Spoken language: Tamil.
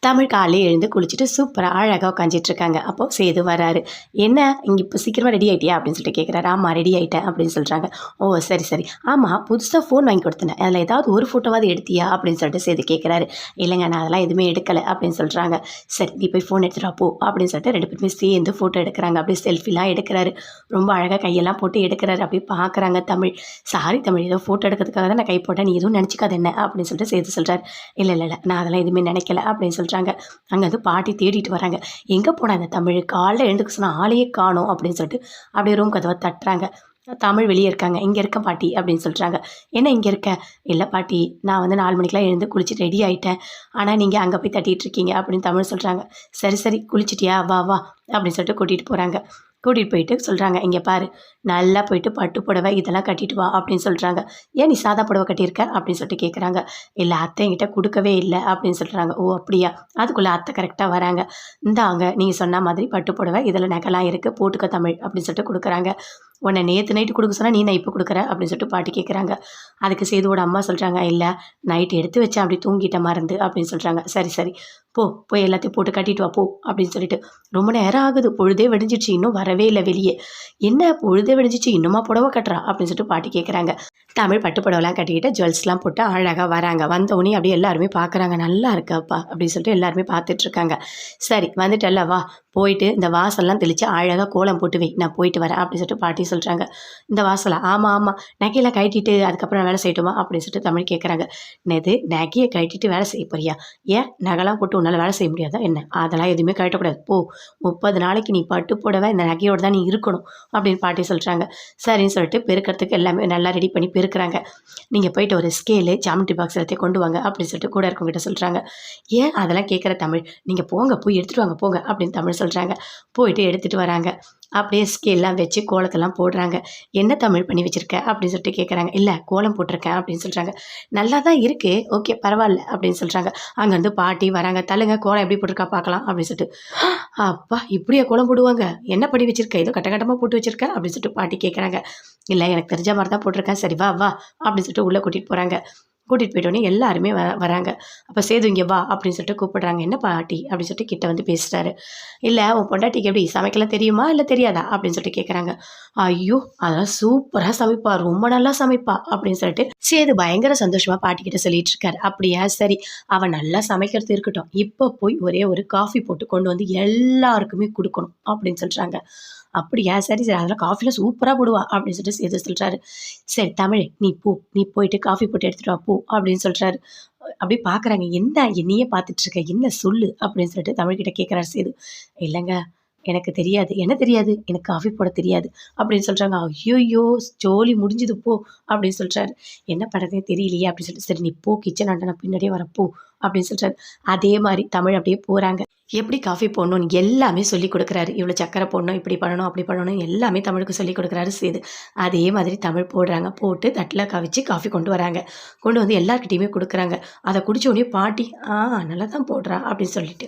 தமிழ் காலையில் எழுந்து குளிச்சுட்டு சூப்பராக அழகாக உட்காந்துட்டு இருக்காங்க. அப்போது சேது வராரு. என்ன இங்கே இப்போ சீக்கிரமாக ரெடி ஆகிட்டியா அப்படின்னு சொல்லிட்டு கேட்குறாரு. ஆமாம் ரெடி ஆகிட்டேன் அப்படின்னு சொல்கிறாங்க. ஓ சரி சரி. ஆமாம் புதுசாக ஃபோன் வாங்கி கொடுத்தேன், அதில் ஏதாவது ஒரு ஃபோட்டோவாவது எடுத்தியா அப்படின்னு சொல்லிட்டு சேது கேட்குறாரு. இல்லைங்க நான் அதெல்லாம் எதுவுமே எடுக்கலை அப்படின்னு சொல்கிறாங்க. சரி நீ போய் ஃபோன் எடுத்துகிட்டு போ அப்படின்னு சொல்லிட்டு 2 பேருமே சேர்ந்து ஃபோட்டோ எடுக்கிறாங்க. அப்படியே செல்ஃபிலாம் எடுக்கிறாரு. ரொம்ப அழகாக கையெல்லாம் போட்டு எடுக்கிறாரு. அப்படியே பார்க்குறாங்க தமிழ். சாரி தமிழ், ஏதோ ஃபோட்டோ எடுக்கிறதுக்காக தான் நான் கை போட்டேன், நீ எதுவும் நினச்சிக்காது என்ன அப்படின்னு சொல்லிட்டு சேது சொல்கிறார். இல்லை இல்லை இல்லை நான் அதெல்லாம் எதுவுமே நினைக்கல அப்படின்னு சொல்கிறாங்க. அங்கே வந்து பாட்டி தேடிட்டு வராங்க. எங்கே போனாங்க தமிழ், காலைல எழுந்துக்க சொன்னால் ஆளையே காணோம் அப்படின்னு சொல்லிட்டு அப்படியே ரூம் கதவை தட்டுறாங்க. தமிழ் வெளியே இருக்காங்க. இங்கே இருக்க பாட்டி அப்படின்னு சொல்கிறாங்க. என்ன இங்கே இருக்க? இல்லை பாட்டி நான் வந்து 4 மணிக்கெலாம் எழுந்து குளிச்சுட்டு ரெடி ஆகிட்டேன், ஆனால் நீங்கள் அங்கே போய் தட்டிகிட்டு இருக்கீங்க அப்படின்னு தமிழ் சொல்கிறாங்க. சரி சரி குளிச்சிட்டியா, வா வா அப்படின்னு சொல்லிட்டு கூட்டிகிட்டு போகிறாங்க. கூட்டிகிட்டு போயிட்டு சொல்கிறாங்க, இங்கே பாரு நல்லா போயிட்டு பட்டு புடவை இதெல்லாம் கட்டிட்டு வா அப்படின்னு சொல்கிறாங்க. ஏன் நீ சாதா புடவை கட்டியிருக்க அப்படின்னு சொல்லிட்டு கேட்குறாங்க. இல்லை அத்தை என்கிட்ட கொடுக்கவே இல்லை அப்படின்னு சொல்கிறாங்க. ஓ அப்படியா? அதுக்குள்ளே அத்தை கரெக்டாக வராங்க. இந்தாங்க நீங்கள் சொன்ன மாதிரி பட்டு புடவை இதில் நகைலாம் இருக்குது, போட்டுக்க தமிழ் அப்படின்னு சொல்லிட்டு கொடுக்குறாங்க. உன்னை நேற்று நைட்டு கொடுக்க சொன்னால் நீ நான் இப்போ கொடுக்குற அப்படின்னு சொல்லிட்டு பாட்டி கேட்குறாங்க. அதுக்கு சேதுவோட அம்மா சொல்கிறாங்க, இல்லை நைட்டு எடுத்து வச்சேன் அப்படி தூங்கிட்ட மறந்து அப்படின்னு சொல்கிறாங்க. சரி சரி போய் எல்லாத்தையும் போட்டு கட்டிட்டு வா போ அப்படின்னு சொல்லிட்டு ரொம்ப நேரம் ஆகுது, பொழுதே வெடிஞ்சிடுச்சு, இன்னும் வரவே இல்லை வெளியே. என்ன பொழுதே வெடிஞ்சிச்சு இன்னுமா புடவை கட்டுறா அப்படின்னு சொல்லிட்டு பாட்டி கேட்குறாங்க. தமிழ் பட்டு புடவைலாம் கட்டிக்கிட்டு ஜுவல்ஸ்லாம் போட்டு அழகாக வராங்க. வந்தோடனே அப்படியே எல்லாருமே பார்க்குறாங்க. நல்லா இருக்காப்பா அப்படின்னு சொல்லிட்டு எல்லாருமே பார்த்துட்ருக்காங்க. சரி வந்துட்டல்ல வா, போயிட்டு இந்த வாசல்லாம் தெளித்து அழகாக கோலம் போட்டு வை, நான் போயிட்டு வரேன் அப்படின்னு சொல்லிட்டு பாட்டி சொல்கிறாங்க. இந்த வாசலா? ஆமாம் ஆமாம். நகையெல்லாம் கட்டிட்டு அதுக்கப்புறம் வேலை செய்யட்டுமா அப்படின்னு சொல்லிட்டு தமிழ் கேட்குறாங்க. என்னது நகையை கட்டிட்டு வேலை செய்ய போறியா? ஏன் நகைலாம் போட்டு உன்னால் வேலை செய்ய முடியாதா என்ன? அதெல்லாம் எதுவுமே கட்டக்கூடாது போ, 30 நாளைக்கு நீ பட்டு போடவே இந்த நகையோடு தான் நீ இருக்கணும் அப்படின்னு பாட்டி சொல்கிறாங்க. சரின்னு சொல்லிட்டு பெருக்கிறதுக்கு எல்லாமே நல்லா ரெடி பண்ணி பெருக்கிறாங்க. நீங்கள் போயிட்டு ஒரு ஸ்கேலு ஜாமெட்ரி பாக்ஸ் எல்லாத்தையும் கொண்டு வாங்க அப்படின்னு சொல்லிட்டு கூட இருக்கவங்ககிட்ட சொல்கிறாங்க. ஏன் அதெல்லாம் கேட்குற தமிழ், நீங்கள் போங்க போய் எடுத்துகிட்டு வாங்க போங்க அப்படின்னு தமிழ் சொல்கிறாங்க. போயிட்டு எடுத்துகிட்டு வராங்க. அப்படியே ஸ்கேல்லாம் வச்சு கோலத்தெல்லாம் போடுறாங்க. என்ன தமிழ் பண்ணி வச்சுருக்க அப்படின்னு சொல்லிட்டு கேட்குறாங்க. இல்லை கோலம் போட்டிருக்கேன் அப்படின்னு சொல்கிறாங்க. நல்லா தான் இருக்குது, ஓகே பரவாயில்ல அப்படின்னு சொல்கிறாங்க. அங்கேருந்து பாட்டி வராங்க. தள்ளுங்க கோலம் எப்படி போட்டிருக்கா பார்க்கலாம் அப்படின்னு சொல்லிட்டு. அப்பா இப்படியா கோலம் போடுவாங்க, என்ன பண்ணி வச்சுருக்க, ஏதோ கட்டமாக போட்டு வச்சுருக்க அப்படின்னு சொல்லிட்டு பாட்டி கேட்குறாங்க. இல்லை எனக்கு தெரிஞ்ச மாதிரி தான் போட்டிருக்கேன், சரி வா வா அப்படின்னு சொல்லிட்டு உள்ளே கூட்டிகிட்டு போகிறாங்க. கூட்டிகிட்டு போயிட்டோன்னே எல்லாருமே வராங்க. அப்போ சேது இங்கே வா அப்படின்னு சொல்லிட்டு கூப்பிடுறாங்க. என்ன பாட்டி அப்படின்னு சொல்லிட்டு கிட்ட வந்து பேசுகிறாரு. இல்லை உன் பொண்டாட்டிக்கு எப்படி சமைக்கலாம் தெரியுமா இல்லை தெரியாதா அப்படின்னு சொல்லிட்டு கேட்குறாங்க. ஐயோ அதெல்லாம் சூப்பராக சமைப்பா, ரொம்ப நல்லா சமைப்பா அப்படின்னு சொல்லிட்டு சேது பயங்கர சந்தோஷமாக பாட்டிக்கிட்ட சொல்லிட்டு இருக்காரு. அப்படியா சரி, அவன் நல்லா சமைக்கிறது இருக்கட்டும், இப்போ போய் ஒரே ஒரு காஃபி போட்டு கொண்டு வந்து எல்லாருக்குமே கொடுக்கணும் அப்படின்னு சொல்கிறாங்க. அப்படியா சரி சரி, அதெல்லாம் காஃபிலாம் சூப்பராக போடுவா அப்படின்னு சொல்லிட்டு சேது சொல்கிறாரு. சரி தமிழ் நீ போயிட்டு காஃபி போட்டு எடுத்துகிட்டு வா போ அப்படின்னு சொல்கிறாரு. அப்படி பார்க்குறாங்க. என்ன என்னையே பார்த்துட்ருக்க, என்ன சொல்லு அப்படின்னு சொல்லிட்டு தமிழ்கிட்ட கேட்குறாரு சேது. இல்லைங்க எனக்கு தெரியாது. என்ன தெரியாது? எனக்கு காஃபி போட தெரியாது அப்படின்னு சொல்கிறாங்க. ஐயோயோ ஜோலி முடிஞ்சுது போ அப்படின்னு சொல்கிறாரு. என்ன பண்ணுறதே தெரியலையே அப்படின்னு சொல்லிட்டு சரி நீ போ கிச்சன் ஆண்ட நான் பின்னாடியே வரப்போ அப்படின்னு சொல்கிறாரு. அதே மாதிரி தமிழ் அப்படியே போகிறாங்க. எப்படி காஃபி போடணும்னு எல்லாமே சொல்லி கொடுக்குறாரு. இவ்வளோ சக்கரை போடணும், இப்படி பண்ணணும் அப்படி பண்ணணும் எல்லாமே தமிழுக்கு சொல்லி கொடுக்குறாரு சேது. அதே மாதிரி தமிழ் போடுறாங்க. போட்டு தட்டில் கவிச்சு காஃபி கொண்டு வராங்க. கொண்டு வந்து எல்லாருக்கிட்டையுமே கொடுக்குறாங்க. அதை குடிச்ச உடனே பாட்டி நல்லா தான் போடுறா அப்படின்னு சொல்லிட்டு